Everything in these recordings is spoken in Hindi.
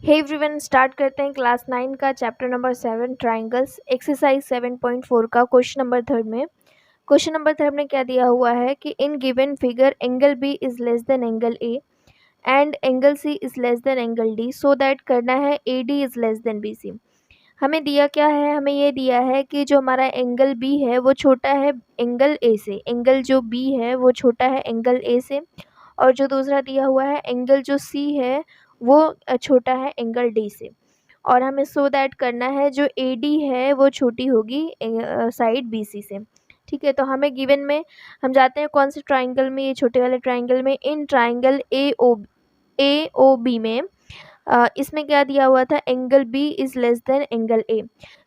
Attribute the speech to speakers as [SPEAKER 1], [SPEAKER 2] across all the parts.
[SPEAKER 1] हे एवरीवन, स्टार्ट करते हैं क्लास 9 का चैप्टर नंबर 7 ट्राइंगल्स एक्सरसाइज 7.4 का क्वेश्चन नंबर थर्ड में। क्वेश्चन नंबर थर्ड में क्या दिया हुआ है कि in given figure angle B is less than angle A and angle C is less than angle D, so that करना है A D is less than B C. हमें दिया क्या है, हमें ये दिया है कि जो हमारा एंगल बी है वो छोटा है एंगल ए से, एंगल जो बी है वो छोटा है एंगल ए से, और जो दूसरा दिया हुआ है एंगल जो सी है वो छोटा है एंगल डी से। और हमें सो दैट करना है जो ए डी है वो छोटी होगी साइड बी सी से। ठीक है, तो हमें गिवन में हम जाते हैं कौन से ट्राइंगल में, ये छोटे वाले ट्राइंगल में, in triangle A O B में इसमें क्या दिया हुआ था, angle B is less than angle A.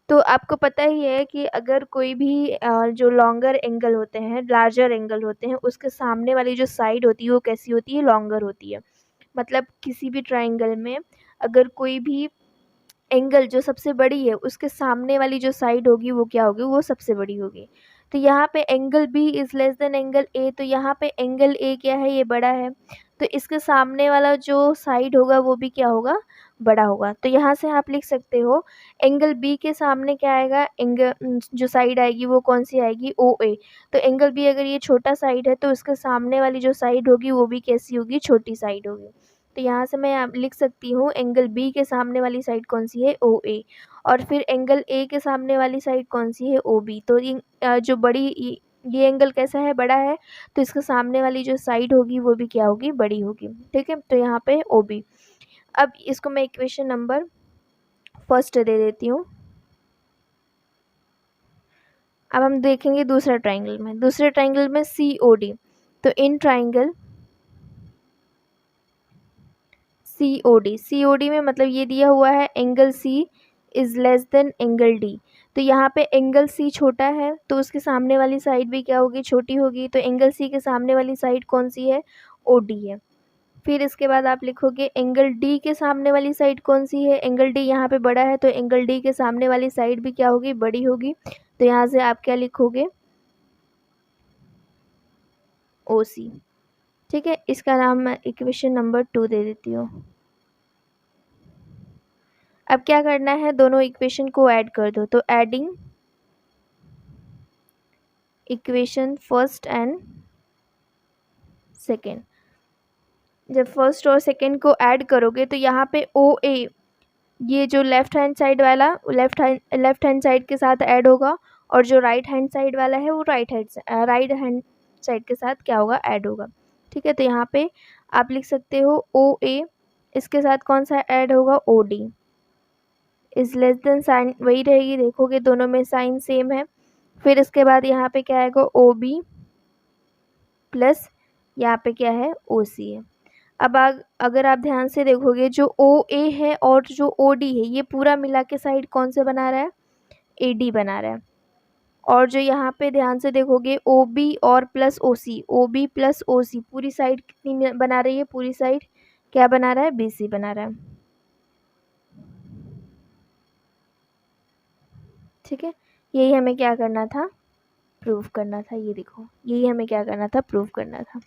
[SPEAKER 1] तो आपको पता ही है कि अगर कोई भी जो लॉन्गर एंगल होते हैं, लार्जर एंगल होते हैं, उसके सामने वाली जो साइड होती है वो कैसी होती है, लॉन्गर होती है। मतलब किसी भी ट्राइंगल में अगर कोई भी एंगल जो सबसे बड़ी है उसके सामने वाली जो साइड होगी वो क्या होगी, वो सबसे बड़ी होगी। तो यहाँ पे angle B is less than angle A, तो यहाँ पे एंगल ए क्या है, ये बड़ा है, तो इसके सामने वाला जो साइड होगा वो भी क्या होगा, बड़ा होगा। तो यहाँ से आप लिख सकते हो एंगल बी के सामने क्या आएगा, एंगल जो साइड आएगी वो कौन सी आएगी, ओ ए। तो एंगल बी अगर ये छोटा साइड है तो उसके सामने वाली जो साइड होगी वो भी कैसी होगी, छोटी साइड होगी। तो यहाँ से मैं लिख सकती हूँ एंगल बी के सामने वाली साइड कौन सी है, ओ ए, और फिर एंगल ए के सामने वाली साइड कौन सी है, ओ बी। तो जो बड़ी ये एंगल कैसा है, बड़ा है, तो इसके सामने वाली जो साइड होगी वो भी क्या होगी, बड़ी होगी। ठीक है, तो यहाँ पे ओ बी। अब इसको मैं इक्वेशन नंबर फर्स्ट दे देती हूँ। अब हम देखेंगे दूसरे ट्राइंगल में सी ओ डी। तो in triangle C O D में मतलब ये दिया हुआ है angle C is less than angle D. तो यहाँ पे एंगल सी छोटा है तो उसके सामने वाली साइड भी क्या होगी, छोटी होगी। तो एंगल सी के सामने वाली साइड कौन सी है, ओ डी है। फिर इसके बाद आप लिखोगे एंगल डी के सामने वाली साइड कौन सी है, एंगल डी यहाँ पे बड़ा है तो एंगल डी के सामने वाली साइड भी क्या होगी, बड़ी होगी। तो यहाँ से आप क्या लिखोगे, ओ सी। ठीक है, इसका नाम मैं इक्वेशन नंबर 2 दे देती हूँ। अब क्या करना है, दोनों इक्वेशन को ऐड कर दो। तो adding equation first and second, जब फर्स्ट और सेकेंड को ऐड करोगे तो यहाँ पे ओ ए, ये जो लेफ़्ट हैंड साइड वाला लेफ़्ट हैंड साइड के साथ ऐड होगा, और जो राइट हैंड साइड वाला है वो राइट हैंड साइड के साथ क्या होगा, ऐड होगा। ठीक है, तो यहाँ पे आप लिख सकते हो ओ ए, इसके साथ कौन सा ऐड होगा, O D is less than, sign वही रहेगी, देखोगे दोनों में साइन सेम है। फिर इसके बाद यहाँ पे क्या आएगा, ओ बी प्लस यहाँ पे क्या है, ओ सी है। अब अगर आप ध्यान से देखोगे जो ओ ए है और जो ओ डी है ये पूरा मिला के साइड कौन से बना रहा है, ए डी बना रहा है। और जो यहाँ पे ध्यान से देखोगे ओ बी और प्लस ओ सी, ओ बी प्लस ओ सी पूरी साइड कितनी बना रही है, पूरी साइड क्या बना रहा है, बी सी बना रहा है। ठीक है, यही हमें क्या करना था, प्रूव करना था। ये देखो, यही हमें क्या करना था, प्रूव करना था।